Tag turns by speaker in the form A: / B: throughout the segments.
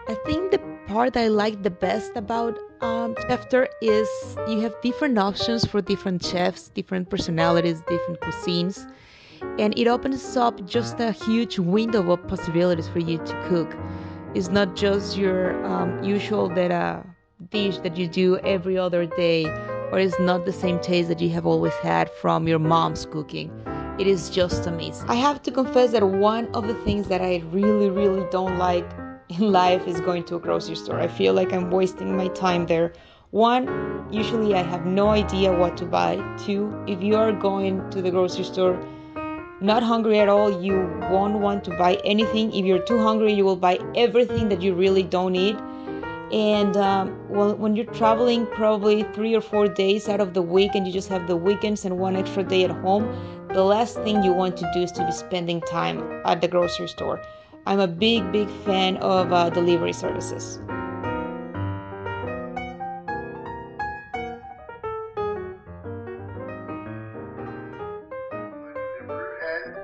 A: I think the part that I like the best about Chefter is you have different options for different chefs, different personalities, different cuisines, and it opens up just a huge window of possibilities for you to cook. It's not just your usual that dish that you do every other day, or it's not the same taste that you have always had from your mom's cooking. It is just amazing. I have to confess that one of the things that I really, really don't like in life is going to a grocery store. I feel like I'm wasting my time there. One, usually I have no idea what to buy. Two, if you are going to the grocery store not hungry at all, you won't want to buy anything. If you're too hungry, you will buy everything that you really don't need. And well, when you're traveling probably 3 or 4 days out of the week and you just have the weekends and one extra day at home, the last thing you want to do is to be spending time at the grocery store. I'm a big, big fan of delivery services.
B: The root end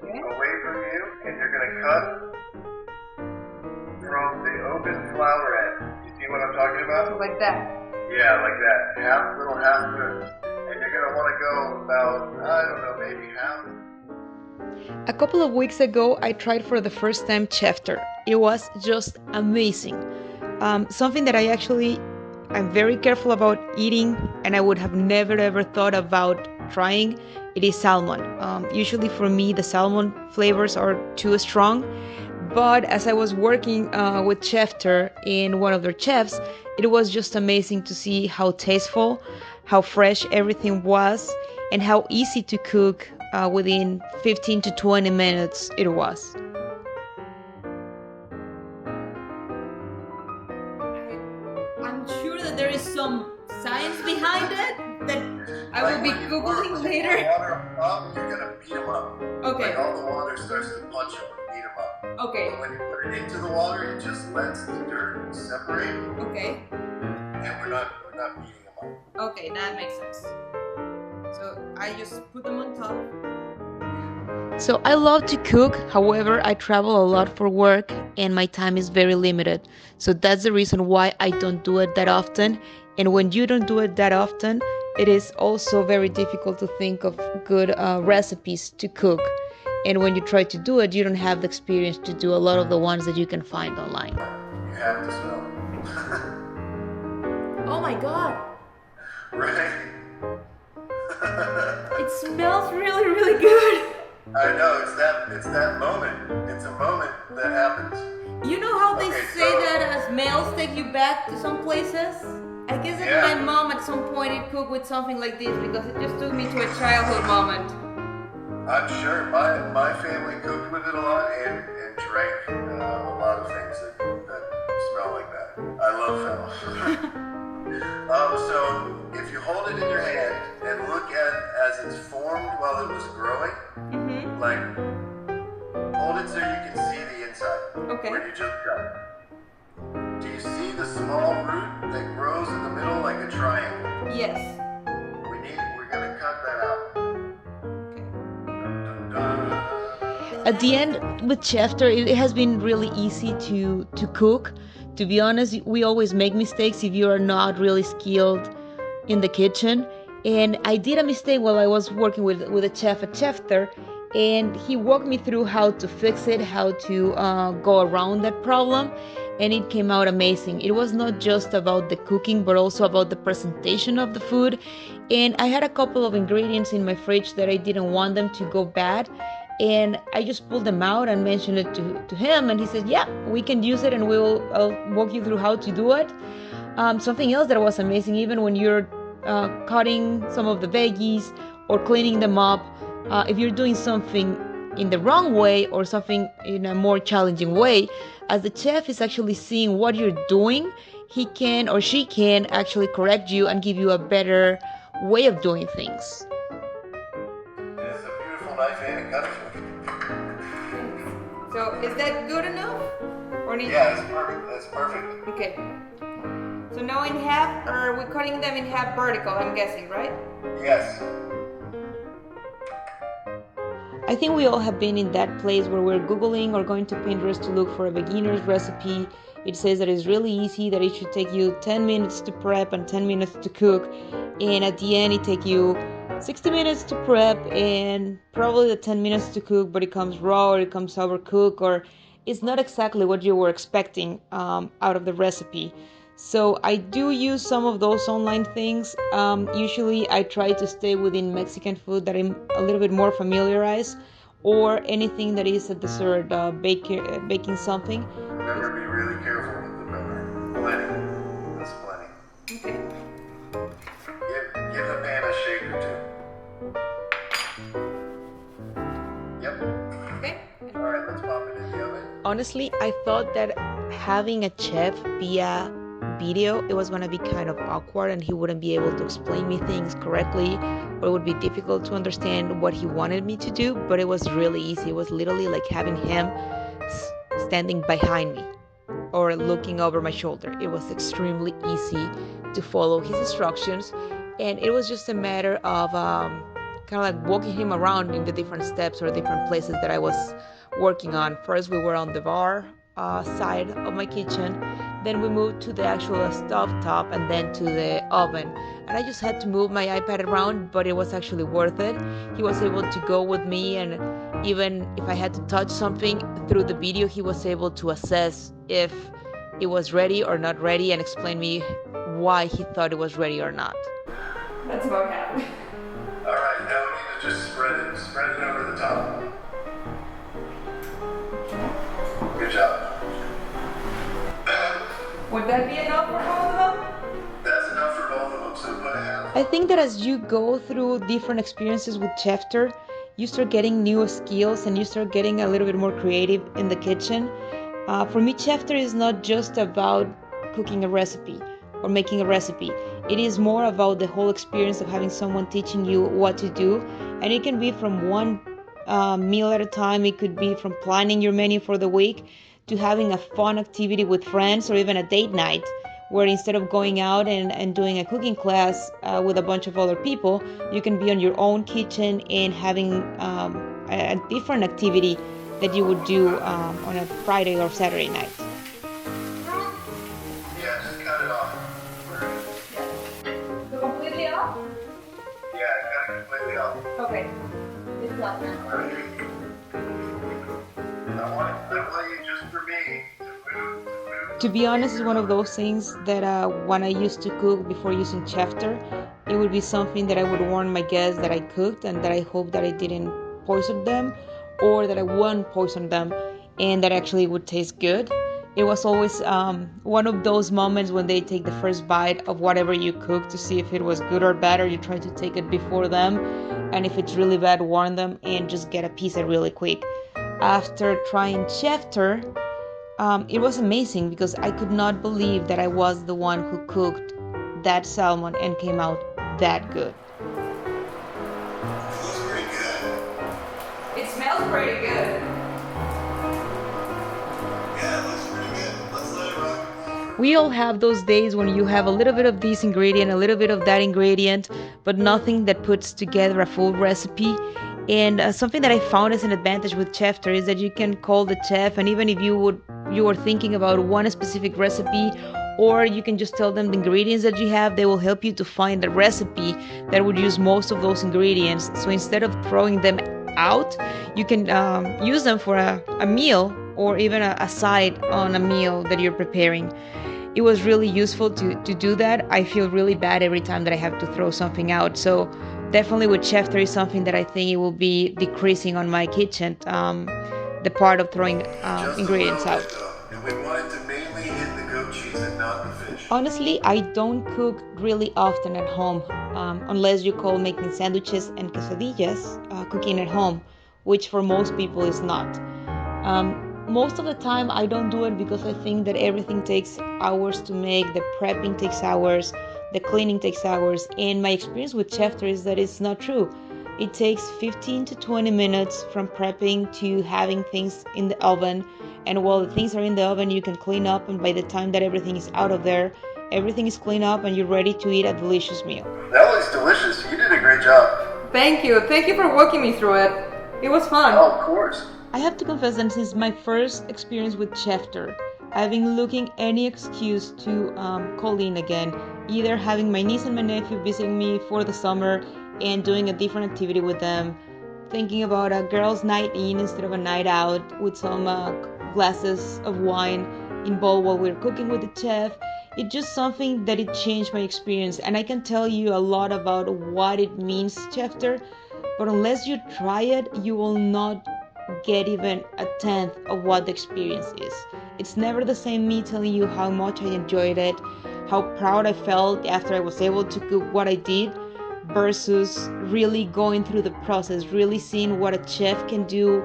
A: Okay.
B: away from you, and you're going to cut from the open flower end. You see what I'm talking about?
A: Like that.
B: Yeah, like that. Little half moon. And you're going to want to go about, I don't know, maybe half.
A: A couple of weeks ago, I tried for the first time Chefter. It was just amazing. Something that I'm very careful about eating, and I would have never ever thought about trying. It is salmon. Usually for me, the salmon flavors are too strong. But as I was working with Chefter in one of their chefs, it was just amazing to see how tasteful, how fresh everything was, and how easy to cook within 15 to 20 minutes it was. I'm sure that there is some science behind it that I will be Googling
B: When you
A: later.
B: pour water up, you're going to beat them up.
A: Okay,
B: Like all the water starts to punch them, beat them up.
A: okay,
B: But when you put it into the water, it just lets the dirt separate,
A: okay,
B: and we're not beating them up.
A: okay, that makes sense. So I just put them on top. So I love to cook, however, I travel a lot for work and my time is very limited. So that's the reason why I don't do it that often. And when you don't do it that often, it is also very difficult to think of good recipes to cook. And when you try to do it, you don't have the experience to do a lot of the ones that you can find online.
B: You have to smell it.
A: Oh my god,
B: Right?
A: it smells really, really good.
B: I know, it's that moment. It's a moment that happens.
A: You know how they
B: Okay,
A: say
B: so-
A: that as males take you back to some places? I guess that
B: Yeah.
A: my mom at some point it cooked with something like this because it just took me to a childhood moment.
B: I'm sure my family cooked with it a lot and drank a lot of things that smell like that. I love fennel. So if you hold it in your hand and look at as it's formed while it was growing,
A: Mm-hmm.
B: like hold it so you can see the inside.
A: Okay.
B: Where you just cut. Do you see the small root that grows in the middle like a triangle?
A: Yes.
B: We're gonna cut that out. Dun, dun.
A: At the end with Chefter, it has been really easy to cook. To be honest, we always make mistakes if you are not really skilled in the kitchen. And I did a mistake while I was working with a chef at Chefter, and he walked me through how to fix it, how to go around that problem, and it came out amazing. It was not just about the cooking, but also about the presentation of the food. And I had a couple of ingredients in my fridge that I didn't want them to go bad. And I just pulled them out and mentioned it to him, and he said, "Yeah, we can use it, and I'll walk you through how to do it." Something else that was amazing, even when you're cutting some of the veggies or cleaning them up, if you're doing something in the wrong way or something in a more challenging way, as the chef is actually seeing what you're doing, he can or she can actually correct you and give you a better way of doing things.
B: It's a beautiful knife and a cutting board.
A: So is that good enough? Or need
B: Yeah, it's perfect. That's perfect.
A: Okay. So now in half, or we're cutting them in half vertical, I'm guessing, right?
B: Yes.
A: I think we all have been in that place where we're Googling or going to Pinterest to look for a beginner's recipe. It says that it's really easy, that it should take you 10 minutes to prep and 10 minutes to cook. And at the end, it takes you 60 minutes to prep and probably the 10 minutes to cook, but it comes raw or it comes overcooked or it's not exactly what you were expecting out of the recipe. So I do use some of those online things. Usually I try to stay within Mexican food that I'm a little bit more familiarized, or anything that is a dessert, baking something.
B: Remember, be really careful with the butter. Plenty. That's plenty.
A: Okay.
B: Give the pan a shake or two. Yep.
A: Okay.
B: All right, let's pop it in the oven.
A: Honestly, I thought that having a chef via video, it was going to be kind of awkward and he wouldn't be able to explain me things correctly, or it would be difficult to understand what he wanted me to do, but it was really easy. It was literally like having him standing behind me or looking over my shoulder. It was extremely easy to follow his instructions, and it was just a matter of kind of like walking him around in the different steps or different places that I was working on. First, we were on the bar side of my kitchen. Then we moved to the actual stove top and then to the oven. And I just had to move my iPad around, but it was actually worth it. He was able to go with me, and even if I had to touch something through the video, he was able to assess if it was ready or not ready and explain me why he thought it was ready or not.
C: That's about half.
B: All right, now we need to just spread it over the top. Good job.
C: Would that be enough for both of them?
B: That's enough for both of them, so put a half.
A: I think that as you go through different experiences with Chefter, you start getting new skills and you start getting a little bit more creative in the kitchen. For me, Chefter is not just about cooking a recipe or making a recipe. It is more about the whole experience of having someone teaching you what to do. And it can be from one meal at a time. It could be from planning your menu for the week to having a fun activity with friends, or even a date night where instead of going out and doing a cooking class with a bunch of other people, you can be on your own kitchen and having a different activity that you would do on a Friday or Saturday night.
B: Yeah, just cut it off.
C: So completely off?
B: Yeah, cut it completely off.
C: Okay. It's off now.
B: All right. I want you just for me to move.
A: To be honest, it's one of those things that when I used to cook before using Chefter, it would be something that I would warn my guests that I cooked and that I hope that I didn't poison them, or that I wouldn't poison them and that actually would taste good. It was always one of those moments when they take the first bite of whatever you cook to see if it was good or bad, or you try to take it before them, and if it's really bad, warn them and just get a piece of it really quick. After trying Chefter, it was amazing because I could not believe that I was the one who cooked that salmon and came out that good.
B: It looks pretty good.
C: It smells pretty good.
B: Yeah, it looks pretty good. Let's let it rock.
A: We all have those days when you have a little bit of this ingredient, a little bit of that ingredient, but nothing that puts together a full recipe. And something that I found as an advantage with Chefter is that you can call the chef, and even if you were thinking about one specific recipe, or you can just tell them the ingredients that you have, they will help you to find a recipe that would use most of those ingredients. So instead of throwing them out, you can use them for a meal, or even a side on a meal that you're preparing. It was really useful to do that. I feel really bad every time that I have to throw something out. So definitely with Chefter is something that I think it will be decreasing on my kitchen, the part of throwing ingredients out.
B: And we wanted to mainly hit the goat cheese and not the fish.
A: Honestly, I don't cook really often at home, unless you call making sandwiches and quesadillas cooking at home, which for most people is not. Most of the time I don't do it because I think that everything takes hours to make, the prepping takes hours, the cleaning takes hours, and my experience with Chefter is that it's not true. It takes 15 to 20 minutes from prepping to having things in the oven, and while the things are in the oven you can clean up, and by the time that everything is out of there, everything is cleaned up and you're ready to eat a delicious meal.
B: That looks delicious. You did a great job.
C: Thank you. Thank you for walking me through it. It was fun.
B: Oh, of course.
A: I have to confess that since my first experience with Chefter, I've been looking any excuse to call in again, either having my niece and my nephew visiting me for the summer and doing a different activity with them, thinking about a girls' night in instead of a night out with some glasses of wine involved while we're cooking with the chef. It's just something that it changed my experience, and I can tell you a lot about what it means, Chefter, but unless you try it, you will not get even a tenth of what the experience is. It's never the same me telling you how much I enjoyed it, how proud I felt after I was able to cook what I did, versus really going through the process, really seeing what a chef can do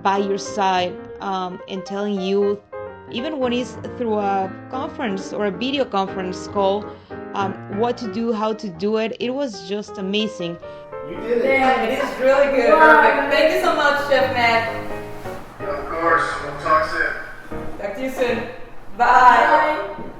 A: by your side, and telling you, even when it's through a conference or a video conference call, what to do, how to do it. It was just amazing.
B: You did it.
C: Yeah, it is really good.
D: Wow.
C: Perfect. Thank you so much, Chef Matt.
B: Of course. We'll talk soon.
C: Talk to you soon. Bye.
D: Bye.